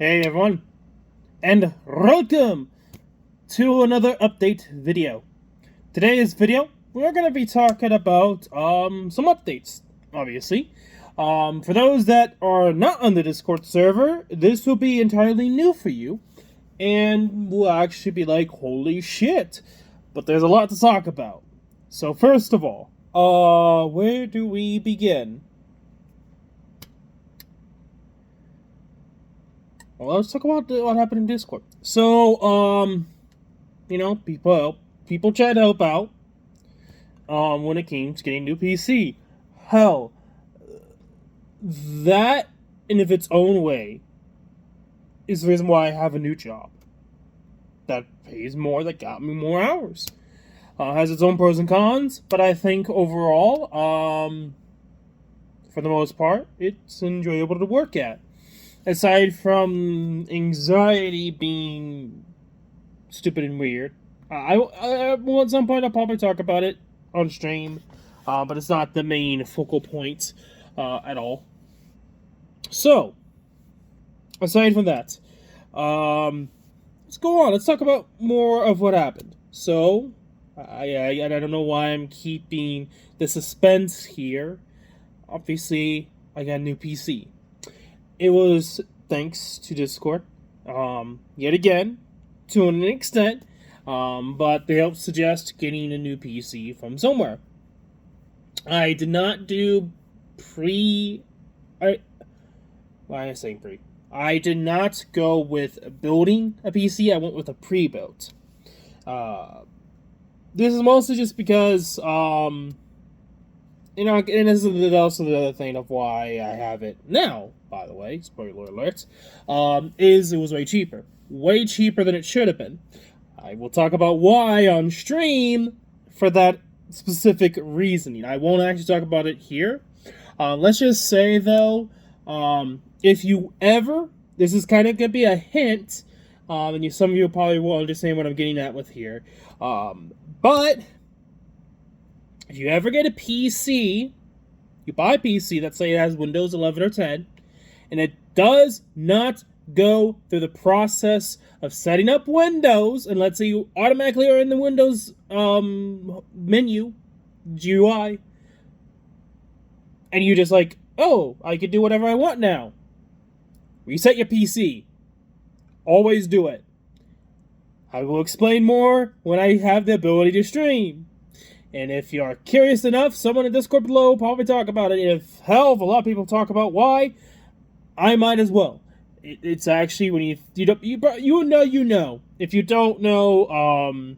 Hey everyone, and welcome to another update video. Today's video, we're going to be talking about some updates, obviously. For those that are not on the Discord server, this will be entirely new for you, and will actually be like, holy shit. But there's a lot to talk about. So first of all, where do we begin? Well, let's talk about what happened in Discord. So, people tried to help out. When it came to getting a new PC, hell, that in of its own way is the reason why I have a new job. That pays more, that got me more hours. Has its own pros and cons, but I think overall, for the most part, it's enjoyable to work at. Aside from anxiety being stupid and weird, at some point I'll probably talk about it on stream, but it's not the main focal point at all. So, aside from that, let's go on. Let's talk about more of what happened. So, I don't know why I'm keeping the suspense here. Obviously, I got a new PC. It was thanks to Discord, yet again, to an extent, but they helped suggest getting a new PC from somewhere. I did not do why am I saying pre? I did not go with building a PC, I went with a pre-built. This is mostly just because, and this is also the other thing of why I have it now, by the way, spoiler alert, is it was way cheaper. Way cheaper than it should have been. I will talk about why on stream for that specific reasoning. I won't actually talk about it here. Let's just say, though, if you ever, this is kind of going to be a hint, and some of you probably will understand what I'm getting at with here, but if you ever get a PC, you buy a PC, let's say it has Windows 11 or 10, and it does not go through the process of setting up Windows, and let's say you automatically are in the Windows menu, GUI, and you just like, oh, I can do whatever I want now. Reset your PC. Always do it. I will explain more when I have the ability to stream. And if you're curious enough, someone in Discord below will probably talk about it. If a lot of people talk about why, I might as well. It's actually when you know. If you don't know,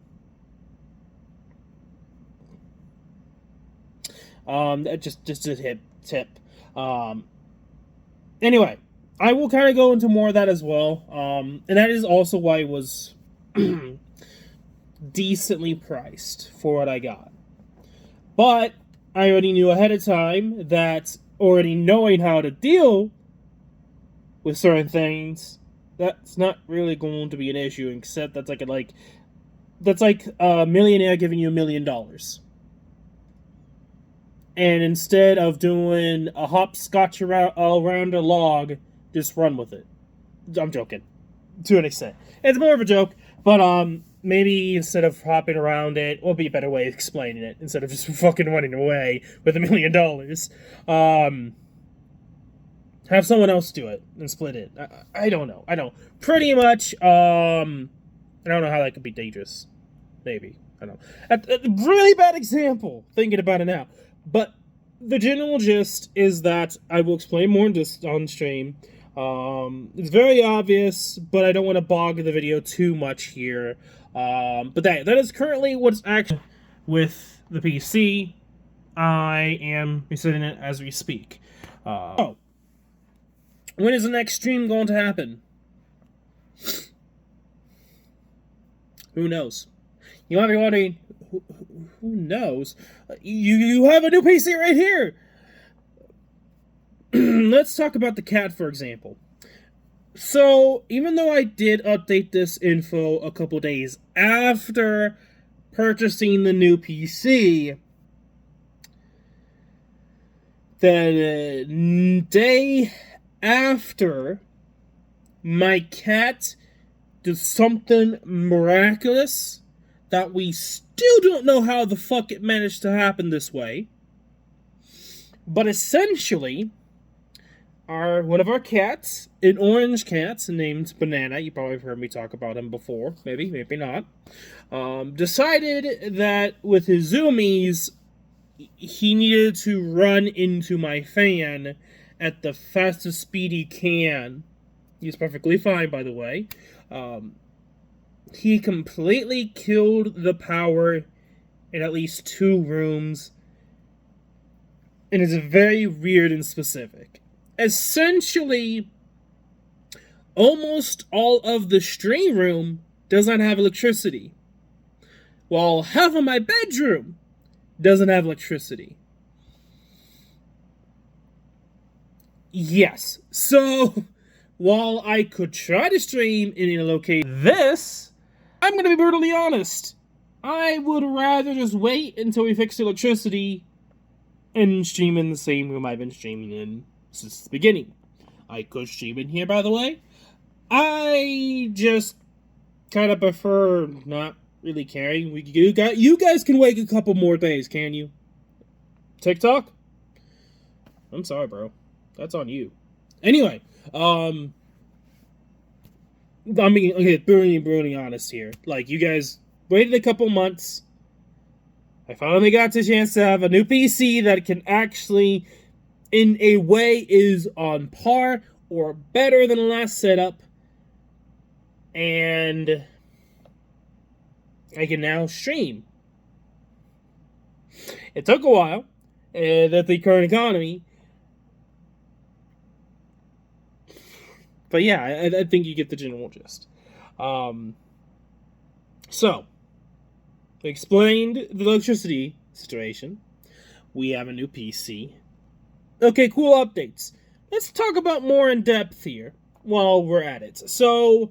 just a tip. Anyway, I will kind of go into more of that as well. And that is also why it was decently priced for what I got. But I already knew ahead of time that already knowing how to deal with certain things, that's not really going to be an issue, except that's like a millionaire giving you $1 million. And instead of doing a hopscotch around a log, just run with it. I'm joking. To an extent. It's more of a joke, but maybe instead of hopping around it, will be a better way of explaining it, instead of just fucking running away with $1 million. Have someone else do it and split it. I don't know. I know. Pretty much, I don't know how that could be dangerous. Maybe. I don't know. A really bad example, thinking about it now. But the general gist is that I will explain more on stream. It's very obvious, but I don't want to bog the video too much here. But that is currently what's actually with the PC. I am resetting it as we speak. When is the next stream going to happen? Who knows? You might be wondering, who knows? You have a new PC right here! Let's talk about the cat, for example. So, even though I did update this info a couple days after purchasing the new PC, the day after my cat did something miraculous that we still don't know how the fuck it managed to happen this way. But essentially, one of our cats, an orange cat named Banana, you probably have heard me talk about him before, maybe not, decided that with his zoomies, he needed to run into my fan at the fastest speed he can. He's perfectly fine, by the way. He completely killed the power in at least 2 rooms, and it's very weird and specific. Essentially, almost all of the stream room does not have electricity, while half of my bedroom doesn't have electricity. Yes, so while I could try to stream in a location this, I'm going to be brutally honest. I would rather just wait until we fix the electricity and stream in the same room I've been streaming in since the beginning. I could stream in here, by the way. I just kind of prefer not really caring. You guys can wait a couple more days, can you? TikTok? I'm sorry, bro. That's on you. Anyway, I mean, okay, brutally honest here. Like, you guys waited a couple months. I finally got the chance to have a new PC that can actually, in a way, is on par or better than the last setup. And I can now stream. It took a while, and at the current economy. But yeah, I think you get the general gist. So, explained the electricity situation. We have a new PC. Okay, cool updates. Let's talk about more in depth here while we're at it. So,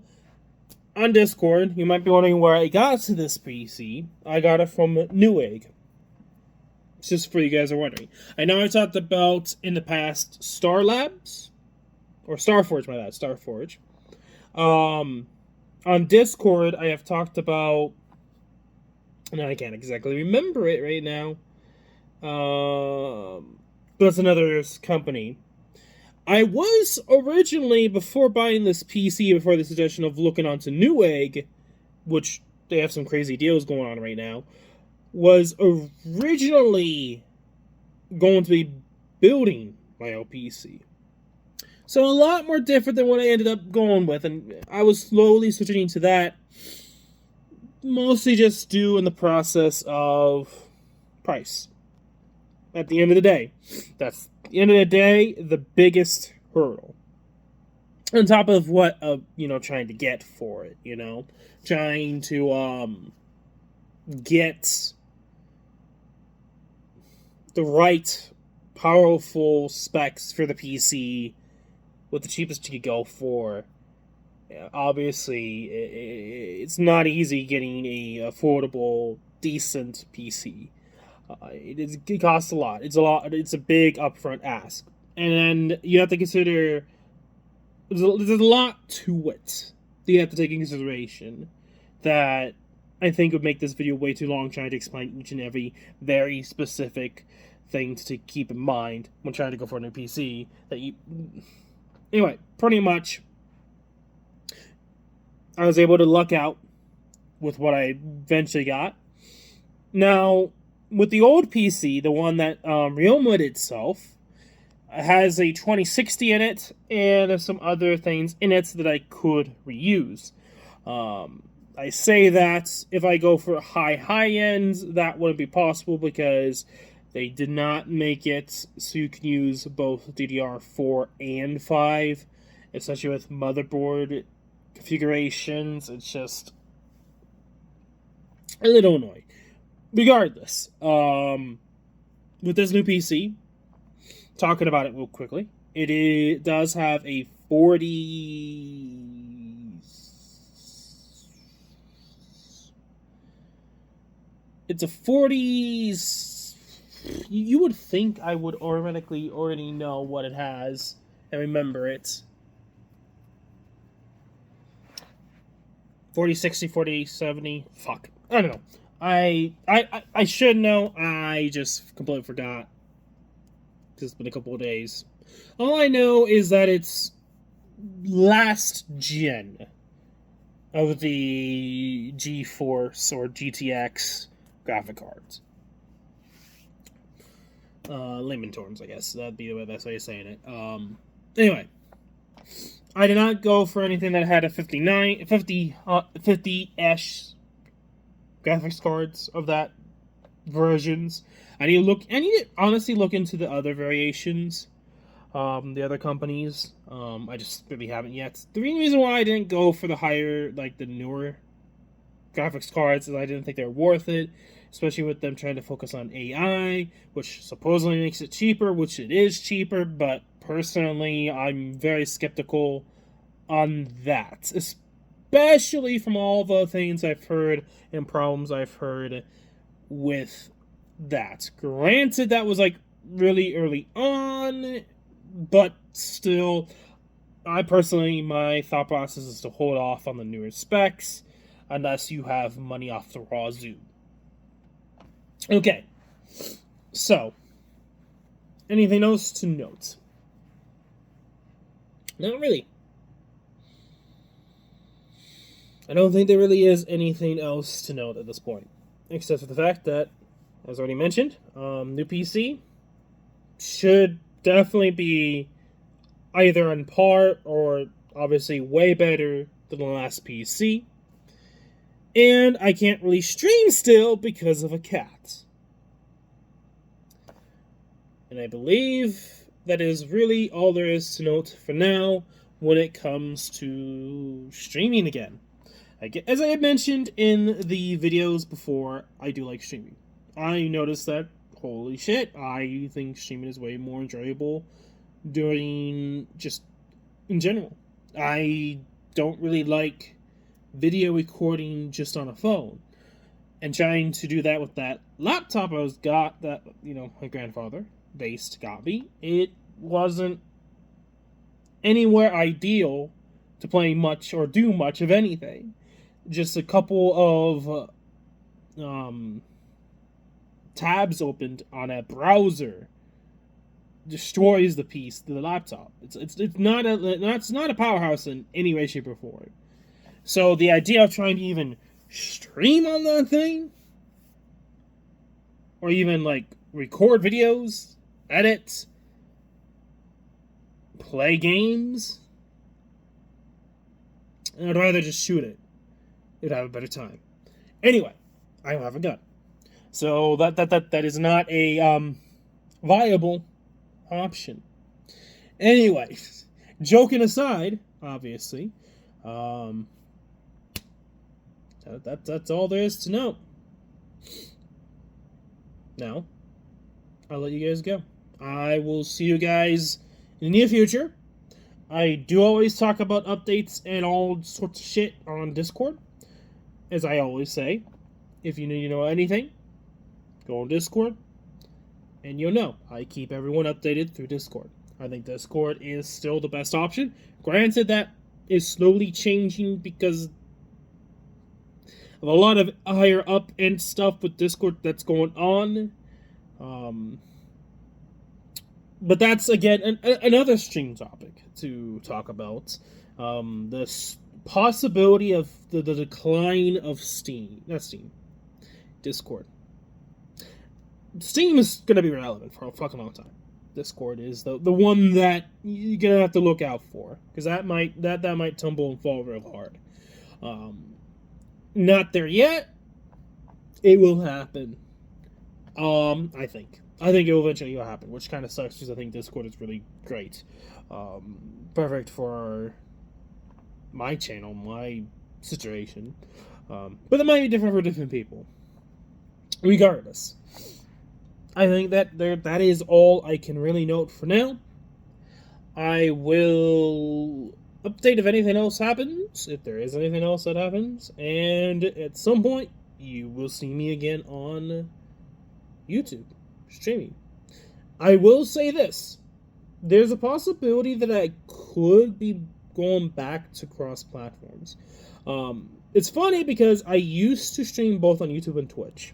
on Discord, you might be wondering where I got to this PC. I got it from Newegg. It's just for you guys are wondering. I know I talked about in the past Star Labs. Or Starforge, my bad. Starforge. On Discord, I have talked about... And I can't exactly remember it right now. But it's another company. I was originally, before buying this PC, before the suggestion of looking onto Newegg, which they have some crazy deals going on right now, was originally going to be building my own PC. So a lot more different than what I ended up going with, and I was slowly switching to that, mostly just due in the process of price. At the end of the day, that's the end of the day, the biggest hurdle. On top of what, trying to get for it, trying to get the right powerful specs for the PC with the cheapest you could go for. Obviously, it's not easy getting a affordable, decent PC. It costs a lot. It's a big upfront ask, and you have to consider there's a lot to it that you have to take into consideration. That I think would make this video way too long, trying to explain each and every very specific thing to keep in mind when trying to go for a new PC. Anyway, pretty much, I was able to luck out with what I eventually got. Now, with the old PC, the one that rehomed itself, has a 2060 in it, and some other things in it that I could reuse. I say that if I go for high ends, that wouldn't be possible because they did not make it so you can use both DDR4 and 5, especially with motherboard configurations. It's just a little annoying. Regardless, with this new PC, talking about it real quickly, it does have a 40... It's a 40... You would think I would automatically already know what it has and remember it. 4060, 4070. Fuck. I don't know. I should know. I just completely forgot. It's been a couple of days. All I know is that it's last gen of the GeForce or GTX graphic cards. Layman terms, I guess. That'd be the best way of saying it. Anyway. I did not go for anything that had a 50-ish graphics cards of that versions. I need to honestly look into the other variations, the other companies. I just really haven't yet. The main reason why I didn't go for the higher, like the newer graphics cards is I didn't think they were worth it, especially with them trying to focus on AI, which supposedly makes it cheaper, which it is cheaper, but personally, I'm very skeptical on that, especially from all the things I've heard and problems I've heard with that. Granted, that was like really early on, but still, my thought process is to hold off on the newer specs unless you have money off the wazoo. Okay, so anything else to note? Not really. I don't think there really is anything else to note at this point, except for the fact that, as already mentioned, new PC should definitely be either on par or obviously way better than the last PC. And I can't really stream still because of a cat. And I believe that is really all there is to note for now when it comes to streaming again. As I had mentioned in the videos before, I do like streaming. I noticed that, holy shit, I think streaming is way more enjoyable during just in general. I don't really like video recording just on a phone. And trying to do that with that laptop my grandfather based got me, it wasn't anywhere ideal to play much or do much of anything. Just a couple of tabs opened on a browser destroys the laptop. It's not a powerhouse in any way, shape, or form. So the idea of trying to even stream on that thing, or even like record videos, edit, play games, I'd rather just shoot it. You'd have a better time. Anyway, I don't have a gun, so that is not a viable option. Anyway, joking aside, obviously, that's all there is to know. Now, I'll let you guys go. I will see you guys in the near future. I do always talk about updates and all sorts of shit on Discord. As I always say, if you need to know anything, go on Discord, and you'll know. I keep everyone updated through Discord. I think Discord is still the best option. Granted, that is slowly changing because of a lot of higher up end stuff with Discord that's going on. But that's, again, another stream topic to talk about. The possibility of the decline of Discord. Steam is going to be relevant for a fucking long time. Discord is the one that you're going to have to look out for, because that might tumble and fall real hard. Not there yet. It will happen. I think it will eventually happen, which kind of sucks because I think Discord is really great. Perfect for my channel, my situation. But it might be different for different people. Regardless, I think that is all I can really note for now. I will update if anything else happens, if there is anything else that happens, and at some point, you will see me again on YouTube, streaming. I will say this. There's a possibility that I could be going back to cross platforms. It's funny because I used to stream both on YouTube and Twitch,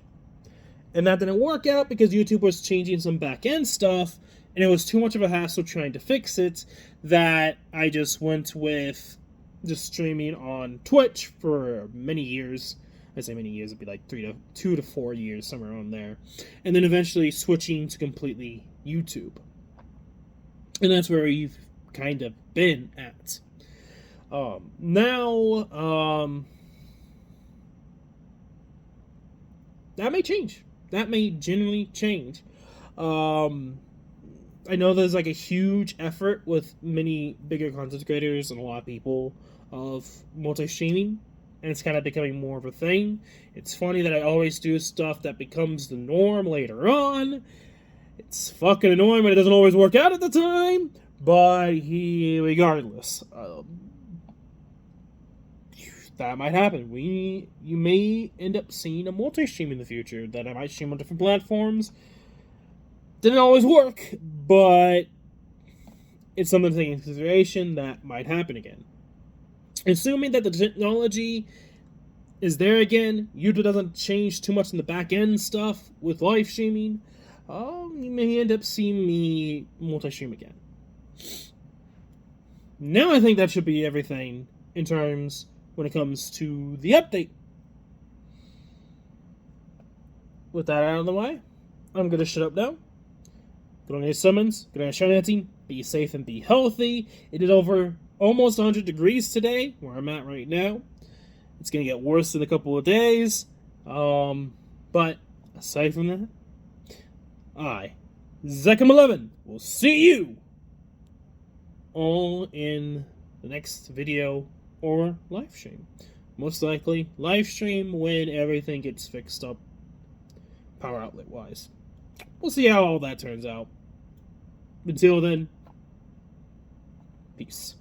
and that didn't work out because YouTube was changing some back end stuff, and it was too much of a hassle trying to fix it that I just went with just streaming on Twitch for many years. I say many years, it'd be like 2 to 4 years, somewhere around there, and then eventually switching to completely YouTube, and that's where we've kind of been at. Now, that may change. That may generally change. I know there's like a huge effort with many bigger content creators and a lot of people of multi-streaming, and it's kind of becoming more of a thing. It's funny that I always do stuff that becomes the norm later on. It's fucking annoying when it doesn't always work out at the time, but regardless, that might happen. You may end up seeing a multi-stream in the future that I might stream on different platforms. Didn't always work, but it's something to take into consideration that might happen again. Assuming that the technology is there again, YouTube doesn't change too much in the back end stuff with live streaming, you may end up seeing me multi-stream again. Now I think that should be everything in terms when it comes to the update. With that out of the way, I'm going to shut up now. Good on your summons, good on your shiny, be safe and be healthy. It is over almost 100 degrees today, where I'm at right now. It's going to get worse in a couple of days. But aside from that, I, Zekam11, will see you all in the next video or live stream. Most likely live stream when everything gets fixed up power outlet wise. We'll see how all that turns out. Until then, peace.